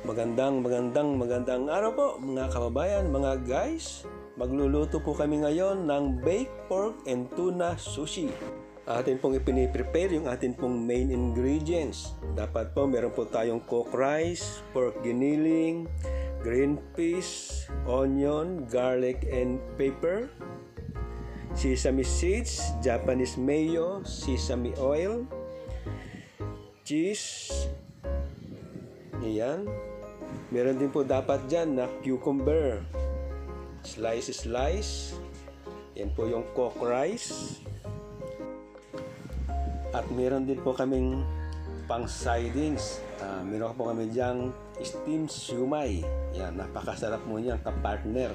Magandang araw po mga kababayan, mga guys. Magluluto po kami ngayon ng baked pork and tuna sushi. Atin pong ipiniprepare yung atin pong main ingredients. Dapat po meron po tayong cooked rice, pork giniling, green peas, onion, garlic and pepper, sesame seeds, Japanese mayo, sesame oil, cheese. Ayan. Meron din po dapat dyan na cucumber. Slice. Yan po yung cooked rice. At meron din po kaming pang sidings. Meron po kami dyan steamed siumay. Yan, napakasarap mo niyan kapartner.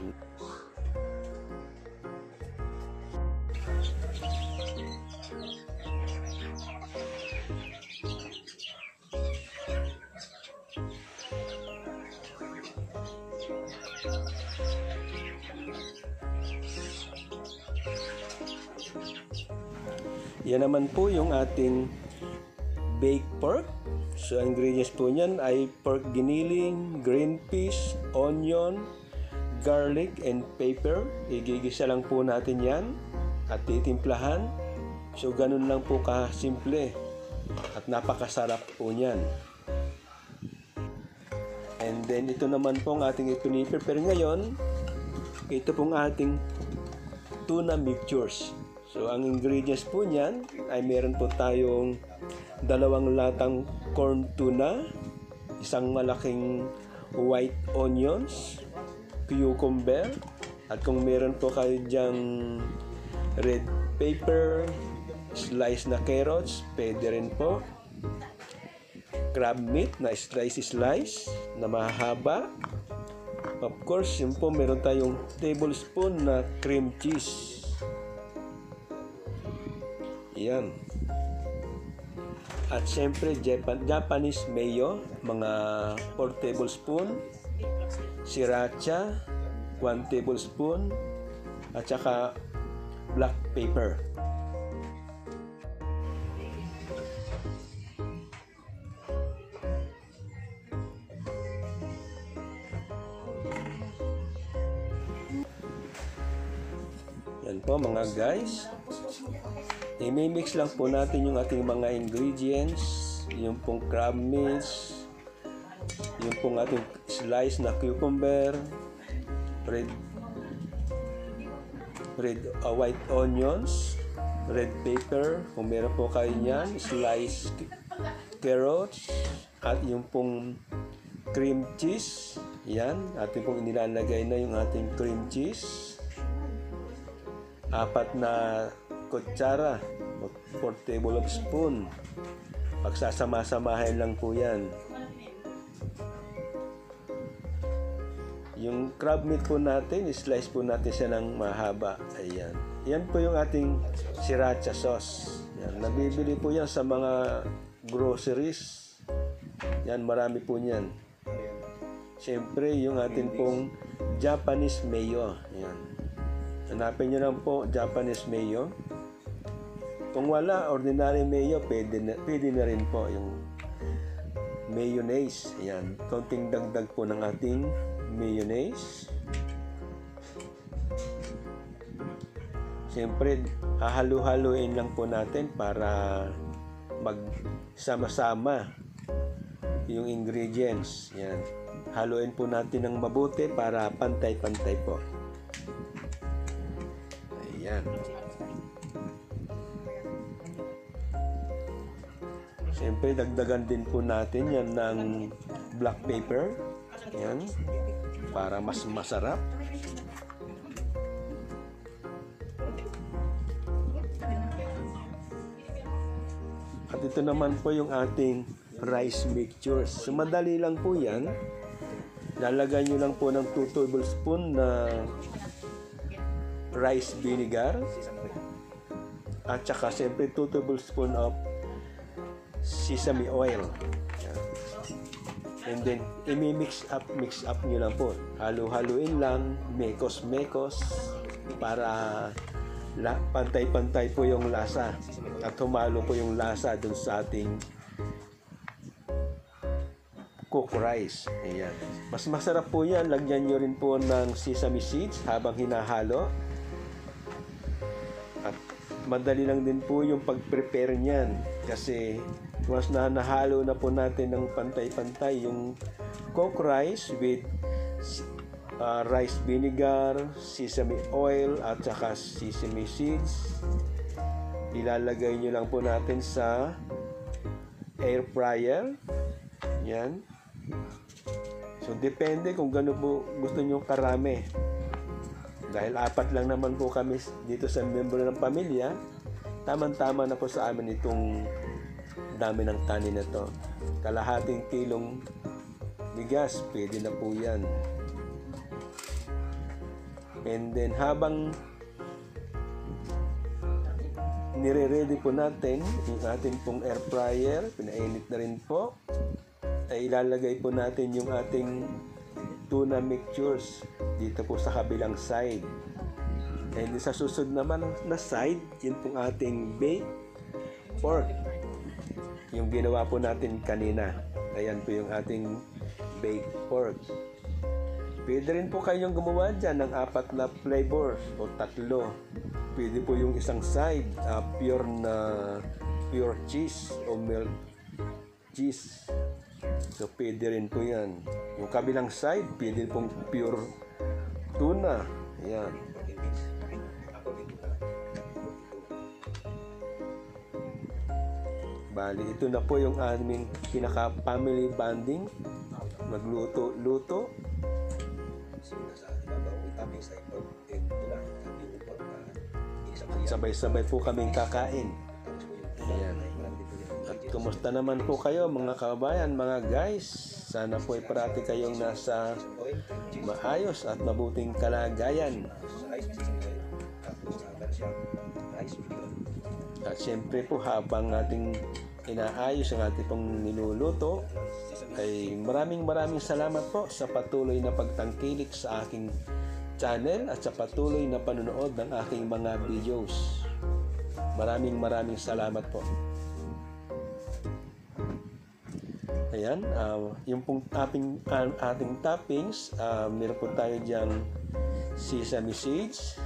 Yan naman po yung ating baked pork. So, ang ingredients po niyan ay pork giniling, green peas, onion, garlic, and pepper. Igigisa lang po natin yan at titimplahan. So, ganun lang po kasimple at napakasarap po niyan. And then, ito naman po ang ating ipiniprepare ngayon. Ito pong ating tuna mixtures. So, ang ingredients po niyan ay meron po tayong 2 latang corn tuna, isang malaking white onions, cucumber, at kung meron po kayo dyang red pepper, slice na carrots, pwede rin po. Crab meat na slice na mahaba. Of course, yun po meron tayong tablespoon na cream cheese. Yan. At syempre Japanese mayo, mga 4 tablespoon, sriracha 1 tablespoon, at saka black pepper. Yan po mga guys. I-mix lang po natin yung ating mga ingredients, yung pong crab meats, yung pong ating slice na cucumber, white onions, red pepper, kung meron po kayo niyan, slice carrots, at yung pong cream cheese. Yan, ating pong inilalagay na yung ating cream cheese. 4 na kutsara, 4 tablespoon. Pagsasama-samahin lang po yan. Yung crab meat po natin, slice po natin siya ng mahaba. Ayan. Yan po yung ating sriracha sauce. Yan. Nabibili po yan sa mga groceries. Yan, marami po yan. Siyempre, yung ating pong Japanese mayo. Yan. Hanapin nyo lang po Japanese mayo. Kung wala, ordinary mayo, pwede na rin po yung mayonnaise. Ayan, konting dagdag po ng ating mayonnaise. Siyempre, hahalu-haluin lang po natin para magsama-sama yung ingredients. Ayan, haluin po natin ng mabuti para pantay-pantay po. Ayan. Siyempre, dagdagan din po natin yan ng black pepper. Yan. Para mas masarap. At ito naman po yung ating rice mixtures. So, madali lang po yan. Lalagay nyo lang po ng 2 tablespoon na rice vinegar. At saka, siyempre, 2 tablespoon of sesame oil. Yan. And then, mix up nyo lang po. Halu-haluin lang, mekos para pantay-pantay po yung lasa at humalo po yung lasa dun sa ating cooked rice. Ayan. Mas masarap po yan. Lagyan nyo rin po ng sesame seeds habang hinahalo. At madali lang din po yung pag-prepare niyan. Kasi once na nahalo na po natin ng pantay-pantay yung cooked rice with rice vinegar, sesame oil, at saka sesame seeds, ilalagay nyo lang po natin sa air fryer. Yan. So, depende kung gano'n po gusto nyo karami. Dahil 4 lang naman po kami dito sa membro ng pamilya, tamang-tama na po sa amin itong dami ng kanin na to. Kalahating kilong bigas, pwede na po yan. And then, habang nire-ready po natin yung ating pong air fryer, pinainit na rin po, ay ilalagay po natin yung ating tuna mixtures dito po sa kabilang side. And sa susunod naman na side, yun pong ating baked pork, yung ginawa po natin kanina. Ayan po yung ating baked pork. Pwede rin po kayong gumawa dyan ng 4 na flavors o 3. Pwede po yung isang side, pure cheese o milk cheese. So, pwede rin po yan. Yung kabilang side, pwede pong pure tuna. Ayan. Bali, ito na po yung aming pinaka-family bonding. Magluto-luto. Sabay-sabay po kaming kakain. Ayan. At kumusta naman po kayo mga kababayan, mga guys? Sana po ay parati kayong nasa maayos at mabuting kalagayan. At siyempre po, habang ating inaayos ang ating pong niluluto, ay maraming salamat po sa patuloy na pagtangkilik sa aking channel at sa patuloy na panonood ng aking mga videos. Maraming salamat po. Ayan, yung pong ating toppings, meron po tayo dyan sesame seeds.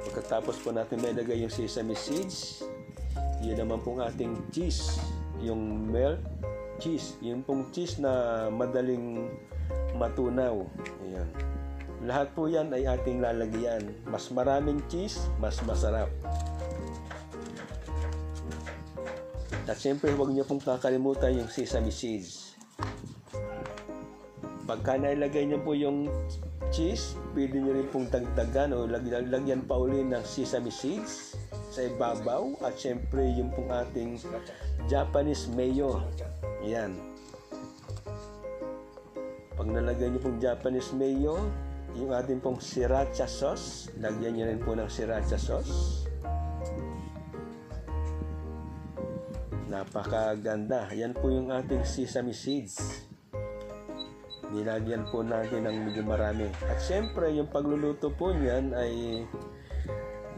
Pagkatapos po natin may lagay yung sesame seeds, yun naman pong ating cheese, yung milk cheese, yun pong cheese na madaling matunaw. Ayan. Lahat po yan ay ating lalagyan. Mas maraming cheese, mas masarap. At siyempre, huwag niyo pong kakalimutan yung sesame seeds. Pagka nailagay niyo po yung cheese, pwede niyo rin pong dagdagan o lagyan pa uli ng sesame seeds sa ibabaw. At siyempre, yung pong ating Japanese mayo. Yan. Pag nalagay niyo pong Japanese mayo, yung ating pong sriracha sauce, lagyan niyo rin po ng sriracha sauce. Napakaganda. Yan po yung ating sesame seeds. Nilagyan po natin ng medyo marami. At syempre, yung pagluluto po niyan ay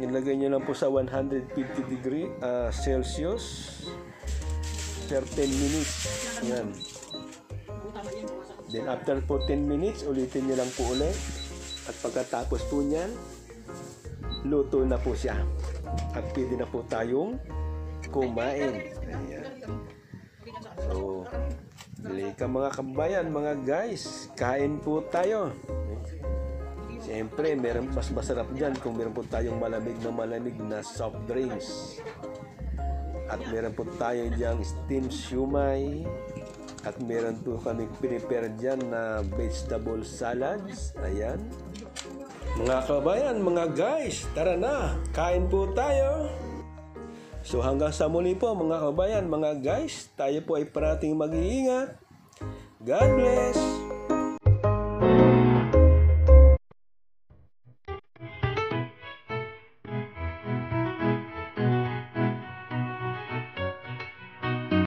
nilagay nyo lang po sa 150 degree Celsius per 10 minutes. Yan. Then after po 10 minutes, ulitin nyo lang po ulit. At pagkatapos po niyan, luto na po siya. At pwede na po tayong kumain. Ayan. So, halika mga kabayan, mga guys, kain po tayo. Siyempre, meron mas masarap dyan kung meron po tayong malamig na soft drinks. At meron po tayo dyan steamed siumay. At meron po kami prepare dyan na vegetable salads. Ayan. Mga kabayan, mga guys, tara na, kain po tayo. So hanggang sa muli po mga kabayan, mga guys, tayo po ay parating mag-iingat. God bless!